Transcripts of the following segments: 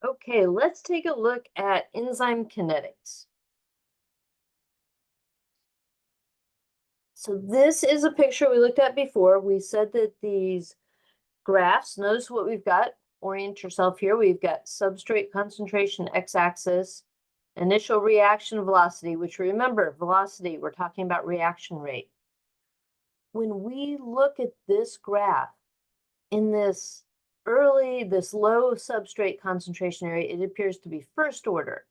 Okay, let's take a look at enzyme kinetics. So this is a picture we looked at before. We said that these graphs, notice what we've got. Orient yourself here. We've got substrate concentration x-axis, initial reaction velocity, which remember, velocity, we're talking about reaction rate. When we look at this graph in this low substrate concentration area, it appears to be first order.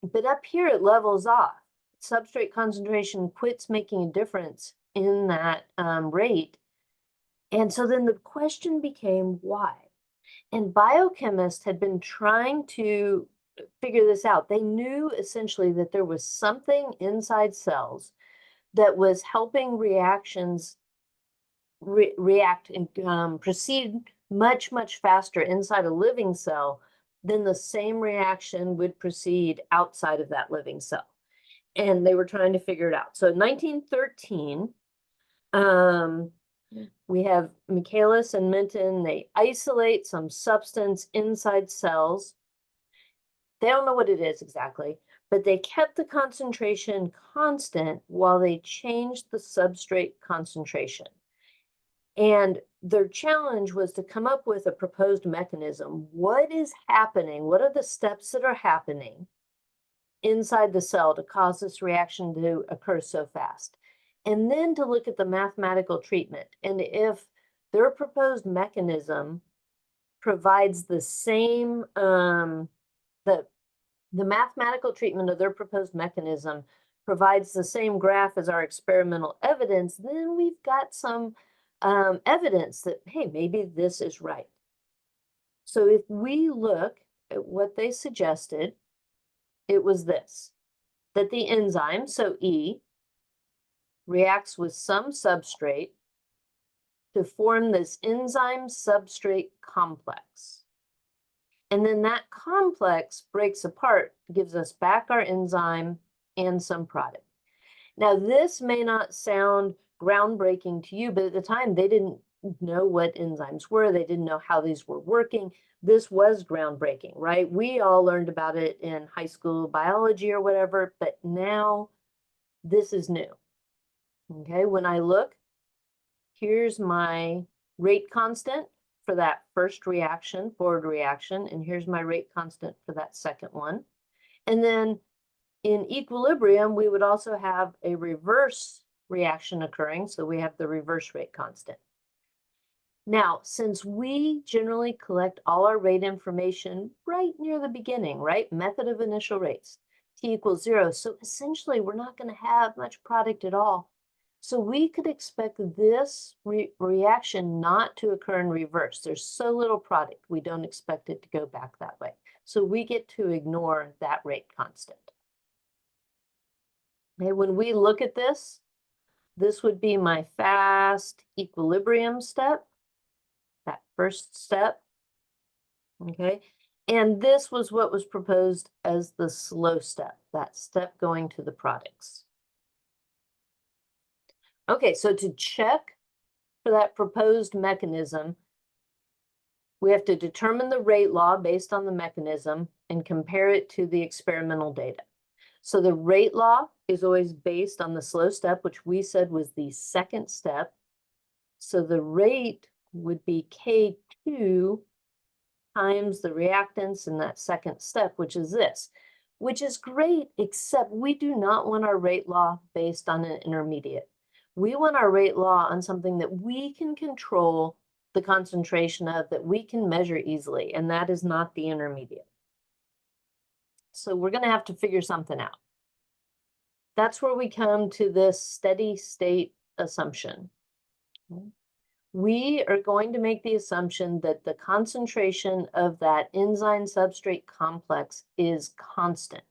But up here, it levels off. Substrate concentration quits making a difference in that rate. And so then the question became why? And biochemists had been trying to figure this out. They knew essentially that there was something inside cells that was helping reactions react and proceed much, much faster inside a living cell than the same reaction would proceed outside of that living cell. And they were trying to figure it out. So in 1913, we have Michaelis and Menten. They isolate some substance inside cells. They don't know what it is exactly, but they kept the concentration constant while they changed the substrate concentration. And their challenge was to come up with a proposed mechanism. What is happening? What are the steps that are happening inside the cell to cause this reaction to occur so fast? And then to look at the mathematical treatment. And if their proposed mechanism provides the same, the mathematical treatment of their proposed mechanism provides the same graph as our experimental evidence, then we've got some evidence that, hey, maybe this is right. So if we look at what they suggested, it was this, that the enzyme, so E, reacts with some substrate to form this enzyme substrate complex. And then that complex breaks apart, gives us back our enzyme and some product. Now, this may not sound groundbreaking to you, but at the time they didn't know what enzymes were. They didn't know how these were working. This was groundbreaking, right? We all learned about it in high school biology or whatever, but now this is new. Okay, when I look, here's my rate constant for that first reaction, forward reaction, and here's my rate constant for that second one. And then in equilibrium, we would also have a reverse reaction occurring, so we have the reverse rate constant. Now, since we generally collect all our rate information right near the beginning, right? Method of initial rates, t equals 0. So essentially, we're not going to have much product at all. So we could expect this reaction not to occur in reverse. There's so little product, we don't expect it to go back that way. So we get to ignore that rate constant. Okay, when we look at this, this would be my fast equilibrium step, that first step. Okay, and this was what was proposed as the slow step, that step going to the products. Okay, so to check for that proposed mechanism, we have to determine the rate law based on the mechanism and compare it to the experimental data. So the rate law is always based on the slow step, which we said was the second step. So the rate would be K2 times the reactants in that second step, which is this, which is great, except we do not want our rate law based on an intermediate. We want our rate law on something that we can control the concentration of, that we can measure easily, and that is not the intermediate. So we're going to have to figure something out. That's where we come to this steady state assumption. We are going to make the assumption that the concentration of that enzyme substrate complex is constant.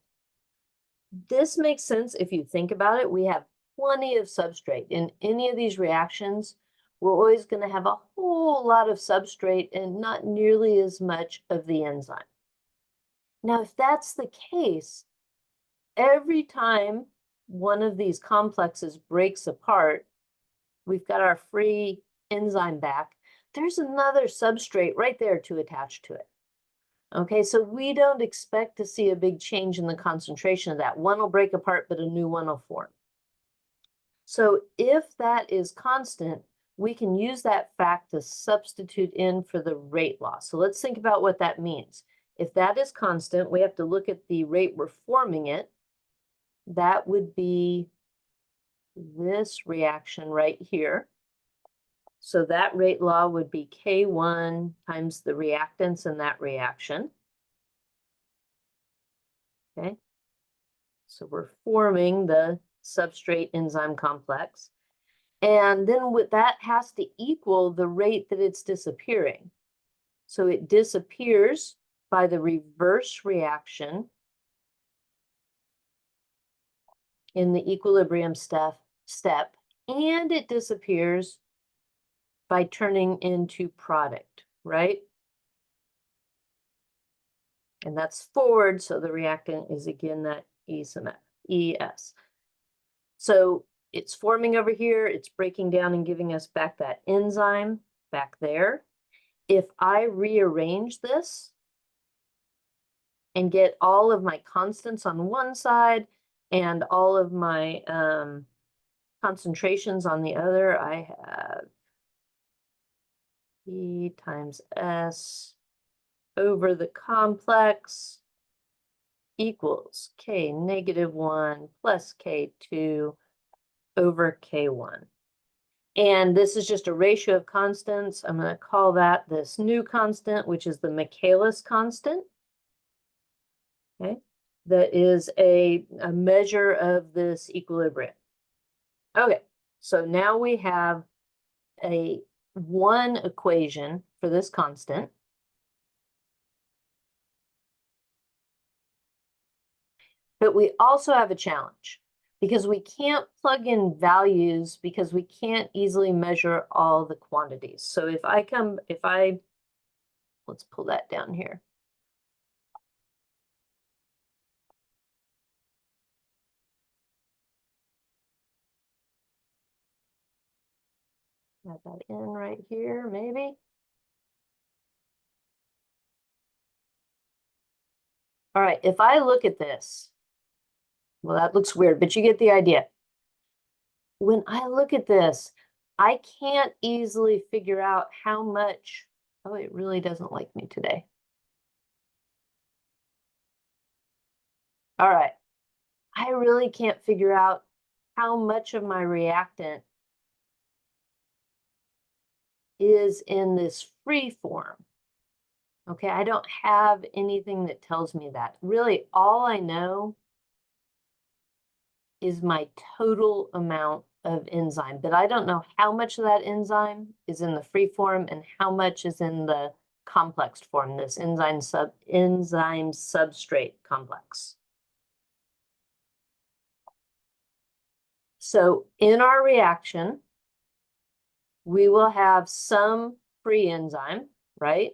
This makes sense if you think about it. We have plenty of substrate. In any of these reactions, we're always going to have a whole lot of substrate and not nearly as much of the enzyme. Now, if that's the case, every time one of these complexes breaks apart, we've got our free enzyme back, there's another substrate right there to attach to it. Okay, so we don't expect to see a big change in the concentration of that. One will break apart, but a new one will form. So if that is constant, we can use that fact to substitute in for the rate law. So let's think about what that means. If that is constant, we have to look at the rate we're forming it. That would be this reaction right here. So that rate law would be K1 times the reactants in that reaction. Okay. So we're forming the substrate enzyme complex. And then that has to equal the rate that it's disappearing. So it disappears by the reverse reaction in the equilibrium step, and it disappears by turning into product, right? And that's forward, so the reactant is again that ES. So it's forming over here, it's breaking down and giving us back that enzyme back there. If I rearrange this and get all of my constants on one side and all of my concentrations on the other, I have E times S over the complex equals K -1 plus K2 over K1. And this is just a ratio of constants. I'm going to call that this new constant, which is the Michaelis constant. Okay, that is a measure of this equilibrium. Okay, so now we have one equation for this constant. But we also have a challenge because we can't plug in values because we can't easily measure all the quantities. So let's pull that down here. Add that in right here, maybe. All right, if I look at this, well, that looks weird, but you get the idea. When I look at this, I can't easily figure out how much, oh, it really doesn't like me today. All right, I really can't figure out how much of my reactant is in this free form. Okay, I don't have anything that tells me that. Really, all I know is my total amount of enzyme, but I don't know how much of that enzyme is in the free form and how much is in the complex form, this enzyme substrate complex. So in our reaction, we will have some free enzyme, right?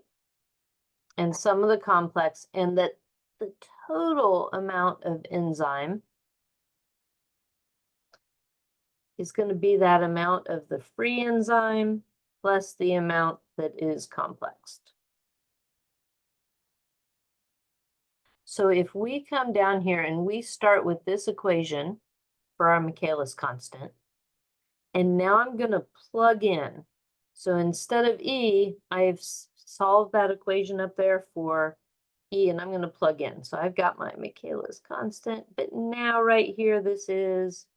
And some of the complex, and that the total amount of enzyme is going to be that amount of the free enzyme plus the amount that is complexed. So if we come down here and we start with this equation for our Michaelis constant, and now I'm going to plug in. So instead of E, I've solved that equation up there for E, and I'm going to plug in. So I've got my Michaelis constant, but now right here, this is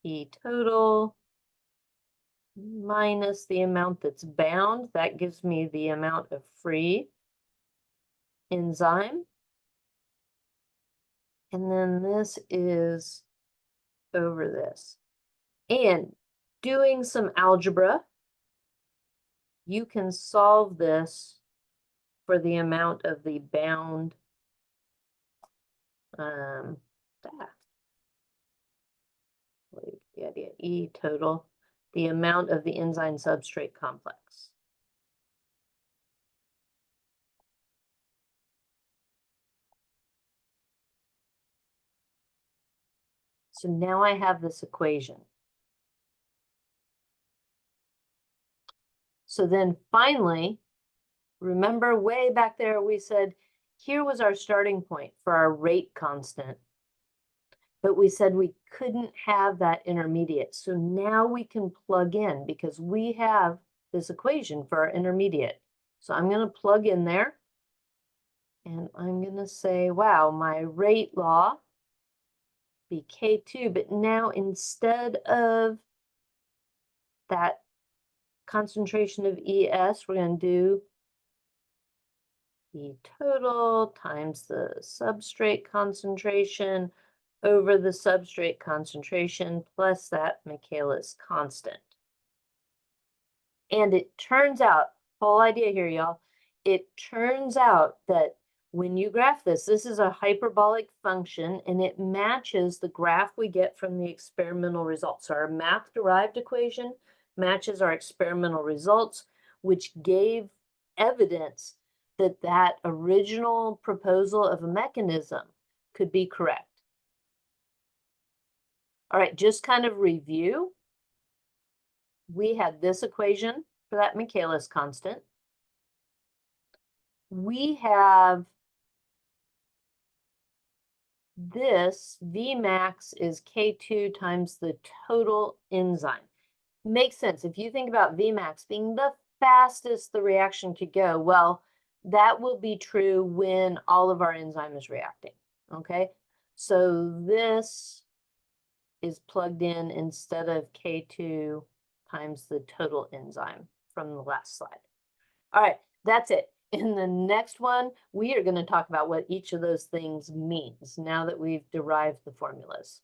E total minus the amount that's bound. That gives me the amount of free enzyme. And then this is over this. And doing some algebra, you can solve this for the amount of the bound the idea, E total, the amount of the enzyme substrate complex. So now I have this equation. So then finally, Remember way back there, we said here was our starting point for our rate constant. But we said we couldn't have that intermediate. So now we can plug in because we have this equation for our intermediate. So I'm going to plug in there. And I'm going to say, wow, my rate law be K2. But now instead of that concentration of ES, we're going to do the total times the substrate concentration over the substrate concentration plus that Michaelis constant. And it turns out, whole idea here, y'all, it turns out that when you graph this, this is a hyperbolic function and it matches the graph we get from the experimental results. So our math-derived equation matches our experimental results, which gave evidence that that original proposal of a mechanism could be correct. All right, just kind of review. We had this equation for that Michaelis constant. We have this Vmax is K2 times the total enzyme. Makes sense. If you think about Vmax being the fastest the reaction could go, well, that will be true when all of our enzyme is reacting, okay? So this is plugged in instead of K2 times the total enzyme from the last slide. All right, that's it. In the next one, we are going to talk about what each of those things means now that we've derived the formulas.